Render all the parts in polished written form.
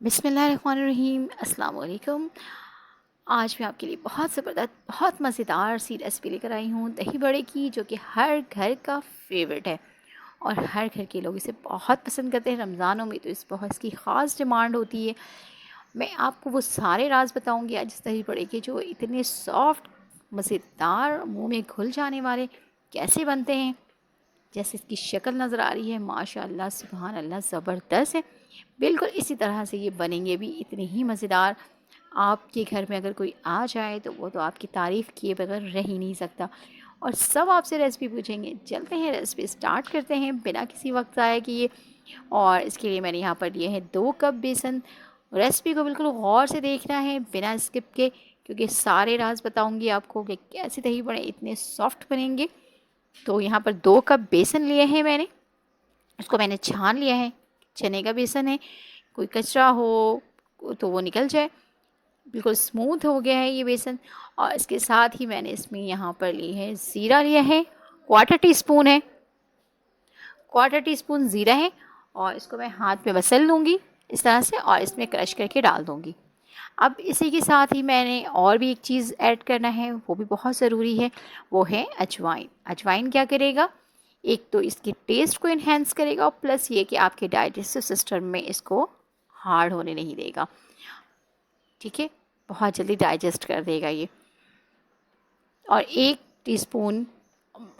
बिस्मिल्लाहिर्रहमानिर्रहीम, अस्सलाम वालेकुम। आज मैं आपके लिए बहुत ज़बरदस्त, बहुत मज़ेदार सी रेसिपी लेकर आई हूँ दही बड़े की, जो कि हर घर का फेवरेट है और हर घर के लोग इसे बहुत पसंद करते हैं। रमज़ानों में तो इसकी ख़ास डिमांड होती है। मैं आपको वो सारे राज बताऊँगी आज इस दही बड़े के, जो इतने सॉफ्ट, मज़ेदार, मुँह में घुल जाने वाले, कैसे बनते हैं। जैसे इसकी शक्ल नज़र आ रही है, माशाअल्लाह सुभान अल्लाह, ज़बरदस्त है। बिल्कुल इसी तरह से ये बनेंगे भी इतने ही मज़ेदार। आपके घर में अगर कोई आ जाए तो वो तो आपकी तारीफ़ किए बगैर रह ही नहीं सकता। और सब आपसे रेसिपी पूछेंगे। चलते हैं, रेसिपी स्टार्ट करते हैं बिना किसी वक्त ज़ाया किए। और इसके लिए मैंने यहाँ पर लिए हैं 2 कप बेसन। रेसिपी को बिल्कुल गौर से देखना है बिना स्किप के, क्योंकि सारे राज बताऊँगी आपको कि कैसे दही बड़े इतने सॉफ्ट बनेंगे। तो यहाँ पर 2 कप बेसन लिए हैं मैंने, उसको मैंने छान लिया है। चने का बेसन है, कोई कचरा हो तो वो निकल जाए। बिल्कुल स्मूथ हो गया है ये बेसन। और इसके साथ ही मैंने इसमें यहाँ पर ली है ज़ीरा लिया है, क्वार्टर टी स्पून है, क्वार्टर टी स्पून ज़ीरा है। और इसको मैं हाथ में मसल लूँगी इस तरह से, और इसमें क्रश करके डाल दूँगी। अब इसी के साथ ही मैंने और भी एक चीज़ ऐड करना है, वो भी बहुत ज़रूरी है, वो है अजवाइन। अजवाइन क्या करेगा, एक तो इसके टेस्ट को इन्हेंस करेगा, और प्लस ये कि आपके डाइजेस्टिव सिस्टम में इसको हार्ड होने नहीं देगा। ठीक है, बहुत जल्दी डाइजेस्ट कर देगा ये। और 1 टीस्पून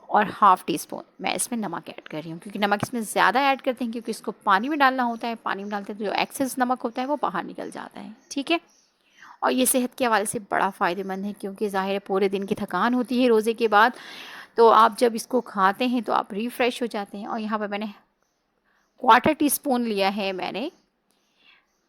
और हाफ़ टी स्पून मैं इसमें नमक ऐड कर रही हूँ, क्योंकि नमक इसमें ज़्यादा ऐड करते हैं, क्योंकि इसको पानी में डालना होता है। पानी में डालते हैं तो जो एक्सेस नमक होता है वो बाहर निकल जाता है। ठीक है। और ये सेहत के हवाले से बड़ा फ़ायदेमंद है, क्योंकि ज़ाहिर है पूरे दिन की थकान होती है रोज़े के बाद, तो आप जब इसको खाते हैं तो आप रिफ़्रेश हो जाते हैं। और यहाँ पर मैंने क्वार्टर टी स्पून लिया है मैंने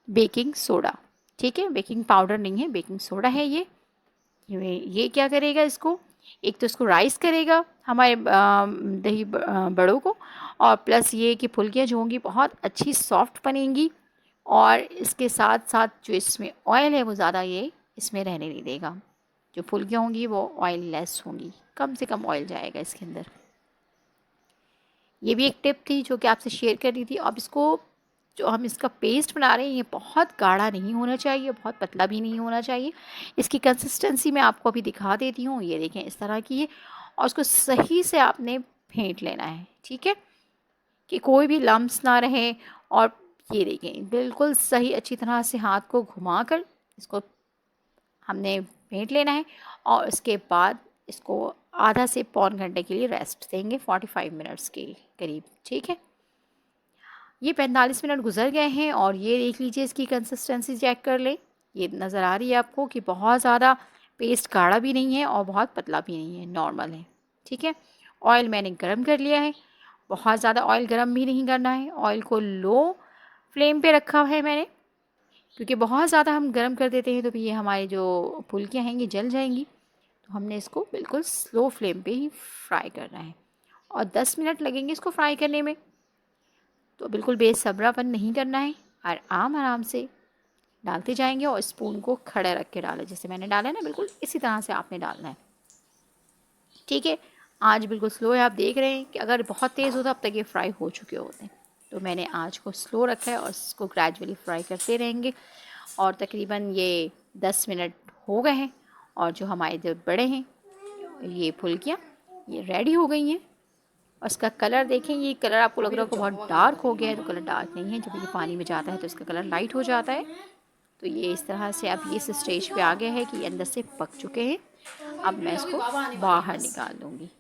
बेकिंग सोडा। ठीक है, बेकिंग पाउडर नहीं है, बेकिंग सोडा है ये क्या करेगा, इसको एक तो इसको राइस करेगा हमारे बड़ों को, और प्लस ये कि फुल्कियाँ जो होंगी बहुत अच्छी सॉफ्ट बनेंगी। और इसके साथ साथ जो इसमें ऑयल है वो ज़्यादा ये इसमें रहने नहीं देगा। जो फुल्कियाँ होंगी वो ऑयल लेस होंगी, कम से कम ऑयल जाएगा इसके अंदर। ये भी एक टिप थी जो कि आपसे शेयर कर रही थी। अब इसको, जो हम इसका पेस्ट बना रहे हैं, ये बहुत गाढ़ा नहीं होना चाहिए, बहुत पतला भी नहीं होना चाहिए। इसकी कंसिस्टेंसी मैं आपको अभी दिखा देती हूँ। ये देखें, इस तरह की है। और उसको सही से आपने फेंट लेना है। ठीक है, कि कोई भी लम्स ना रहे। और ये देखें, बिल्कुल सही, अच्छी तरह से हाथ को घुमाकर इसको हमने फेंट लेना है। और उसके बाद इसको आधा से पौन घंटे के लिए रेस्ट देंगे, 45 मिनट्स के करीब। ठीक है, ये 45 मिनट गुजर गए हैं, और ये देख लीजिए, इसकी कंसिस्टेंसी चेक कर लें। ये नज़र आ रही है आपको कि बहुत ज़्यादा पेस्ट गाढ़ा भी नहीं है और बहुत पतला भी नहीं है, नॉर्मल है। ठीक है, ऑयल मैंने गरम कर लिया है। बहुत ज़्यादा ऑयल गरम भी नहीं करना है, ऑयल को लो फ्लेम पे रखा है मैंने, क्योंकि बहुत ज़्यादा हम गरम कर देते हैं तो भी ये हमारी जो फुल्कियाँ हैं ये जल जाएंगी। तो हमने इसको बिल्कुल स्लो फ्लेम पे ही फ्राई करना है, और 10 मिनट लगेंगे इसको फ्राई करने में। तो बिल्कुल बेसब्रापन नहीं करना है, और आराम से डालते जाएंगे, और स्पून को खड़ा रख के डालें, जैसे मैंने डाला है ना, बिल्कुल इसी तरह से आपने डालना है। ठीक है, आज बिल्कुल स्लो है। आप देख रहे हैं कि अगर बहुत तेज़ होता अब तक ये फ्राई हो चुके होते हैं। तो मैंने आँच को स्लो रखा है, और इसको ग्रेजुअली फ्राई करते रहेंगे। और तकरीबन ये 10 मिनट हो गए हैं, और जो हमारे जो बड़े हैं, ये फुल्कियाँ ये रेडी हो गई हैं। और इसका कलर देखें, ये कलर आपको लग रहा है कि बहुत डार्क हो गया है, तो कलर डार्क नहीं है। जब ये पानी में जाता है तो इसका कलर लाइट हो जाता है। तो ये इस तरह से अब ये इस स्टेज पे आ गया है कि ये अंदर से पक चुके हैं। अब मैं इसको बाहर निकाल दूँगी।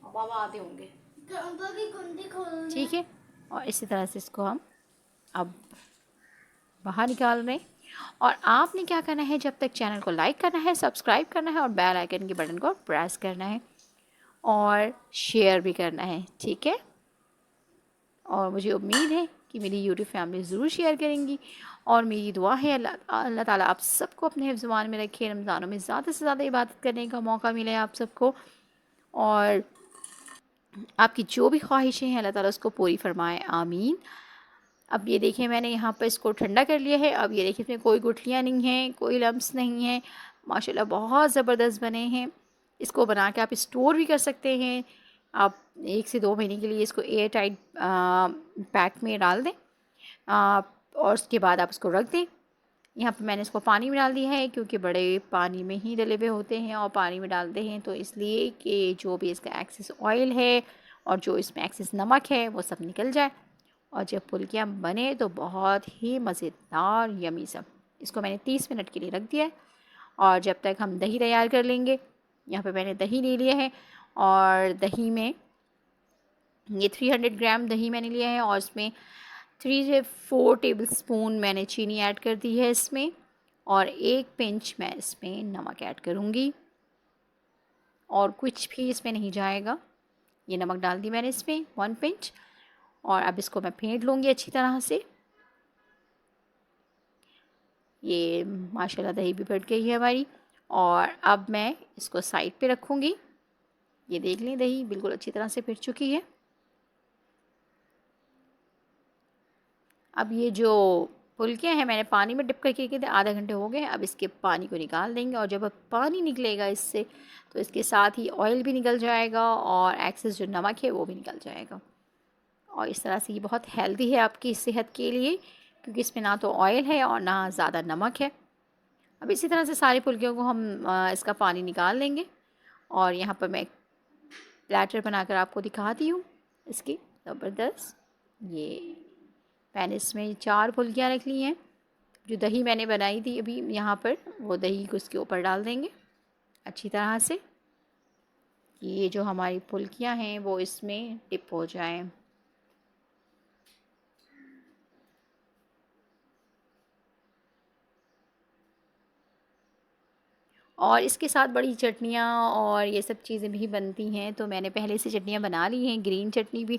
ठीक है, और इसी तरह से इसको हम अब बाहर निकाल रहे हैं। और आपने क्या करना है, जब तक चैनल को लाइक करना है, सब्सक्राइब करना है, और बेल आइकन के बटन को प्रेस करना है, और शेयर भी करना है। ठीक है, और मुझे उम्मीद है कि मेरी यूट्यूब फैमिली ज़रूर शेयर करेंगी। और मेरी दुआ है अल्लाह अल्लाह ताला आप सबको अपने हिफ्ज़-ए-मान में रखे, रमज़ानों में ज़्यादा से ज़्यादा इबादत करने का मौका मिले आप सबको, और आपकी जो भी ख्वाहिशें हैं अल्लाह ताला उसको पूरी फरमाए, आमीन। अब ये देखिए, मैंने यहाँ पर इसको ठंडा कर लिया है। अब ये देखिए, इसमें कोई गुठलियाँ नहीं हैं, कोई लम्स नहीं हैं, माशाल्लाह बहुत ज़बरदस्त बने हैं। इसको बना के आप स्टोर भी कर सकते हैं। आप 1 से 2 महीने के लिए इसको एयर टाइट पैक में डाल दें, और उसके बाद आप उसको रख दें। यहाँ पे मैंने इसको पानी में डाल दिया है, क्योंकि बड़े पानी में ही डले हुए होते हैं और पानी में डालते हैं तो इसलिए कि जो भी इसका एक्सेस ऑयल है और जो इसमें एक्सेस नमक है वो सब निकल जाए। और जब फुल्कियाँ बने तो बहुत ही मज़ेदार यमी सब। इसको मैंने 30 मिनट के लिए रख दिया है। और जब तक हम दही तैयार कर लेंगे, यहाँ पे मैंने दही ले लिया है और दही में ये 300 ग्राम दही मैंने लिया है और इसमें 3 से 4 टेबल स्पून मैंने चीनी ऐड कर दी है इसमें, और 1 पिंच मैं इसमें नमक ऐड करूँगी और कुछ भी इसमें नहीं जाएगा। ये नमक डाल दी मैंने इसमें 1 पिंच, और अब इसको मैं फेंट लूँगी अच्छी तरह से। ये माशाल्लाह दही भी फट गई है हमारी, और अब मैं इसको साइड पे रखूँगी। ये देख लें दही बिल्कुल अच्छी तरह से फिट चुकी है। अब ये जो फुल्कियाँ हैं मैंने पानी में डिप करके रखे थे, आधा घंटे हो गए। अब इसके पानी को निकाल देंगे, और जब अब पानी निकलेगा इससे तो इसके साथ ही ऑयल भी निकल जाएगा और एक्सेस जो नमक है वो भी निकल जाएगा। और इस तरह से ये बहुत हेल्दी है आपकी सेहत के लिए, क्योंकि इसमें ना तो ऑयल है और ना ज़्यादा नमक है। अब इसी तरह से सारी फुल्कियों को हम इसका पानी निकाल लेंगे। और यहाँ पर मैं प्लेटर बनाकर आपको दिखाती हूँ इसकी ज़बरदस्त। ये मैंने इसमें 4 फुल्कियाँ रख ली हैं। जो दही मैंने बनाई थी अभी यहाँ पर, वो दही को इसके ऊपर डाल देंगे अच्छी तरह से, कि ये जो हमारी फुल्कियाँ हैं वो इसमें डिप हो जाएं। और इसके साथ बड़ी चटनियाँ और ये सब चीज़ें भी बनती हैं, तो मैंने पहले से चटनियाँ बना ली हैं, ग्रीन चटनी भी।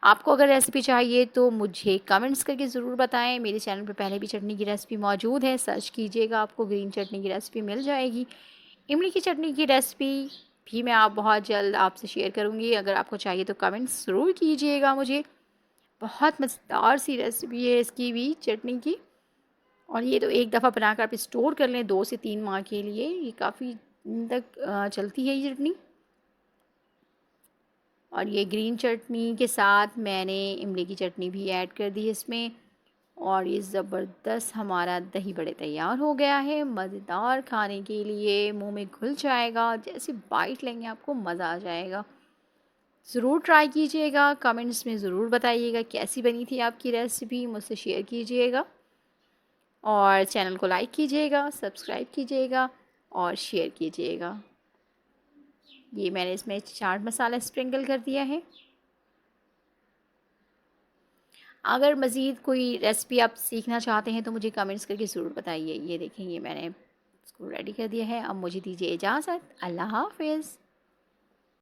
आपको अगर रेसिपी चाहिए तो मुझे कमेंट्स करके ज़रूर बताएं। मेरे चैनल पे पहले भी चटनी की रेसिपी मौजूद है, सर्च कीजिएगा आपको ग्रीन चटनी की रेसिपी मिल जाएगी। इमली की चटनी की रेसिपी भी मैं आप बहुत जल्द आपसे शेयर करूँगी। अगर आपको चाहिए तो कमेंट्स ज़रूर कीजिएगा मुझे। बहुत मज़ेदार सी रेसिपी है इसकी भी, चटनी की। और ये तो एक दफ़ा बनाकर आप स्टोर कर लें 2 से 3 माह के लिए, ये काफ़ी दिन तक चलती है ये चटनी। और ये ग्रीन चटनी के साथ मैंने इमली की चटनी भी ऐड कर दी है इसमें, और ये ज़बरदस्त हमारा दही बड़े तैयार हो गया है। मज़ेदार, खाने के लिए मुंह में घुल जाएगा, जैसे बाइट लेंगे आपको मज़ा आ जाएगा। ज़रूर ट्राई कीजिएगा, कमेंट्स में ज़रूर बताइएगा कैसी बनी थी आपकी रेसिपी, मुझसे शेयर कीजिएगा। और चैनल को लाइक कीजिएगा, सब्सक्राइब कीजिएगा और शेयर कीजिएगा। ये मैंने इसमें चाट मसाला स्प्रिंकल कर दिया है। अगर मज़ीद कोई रेसिपी आप सीखना चाहते हैं तो मुझे कमेंट्स करके ज़रूर बताइए। ये देखें, ये मैंने इसको रेडी कर दिया है। अब मुझे दीजिए इजाज़त। अल्लाह हाफ़िज़।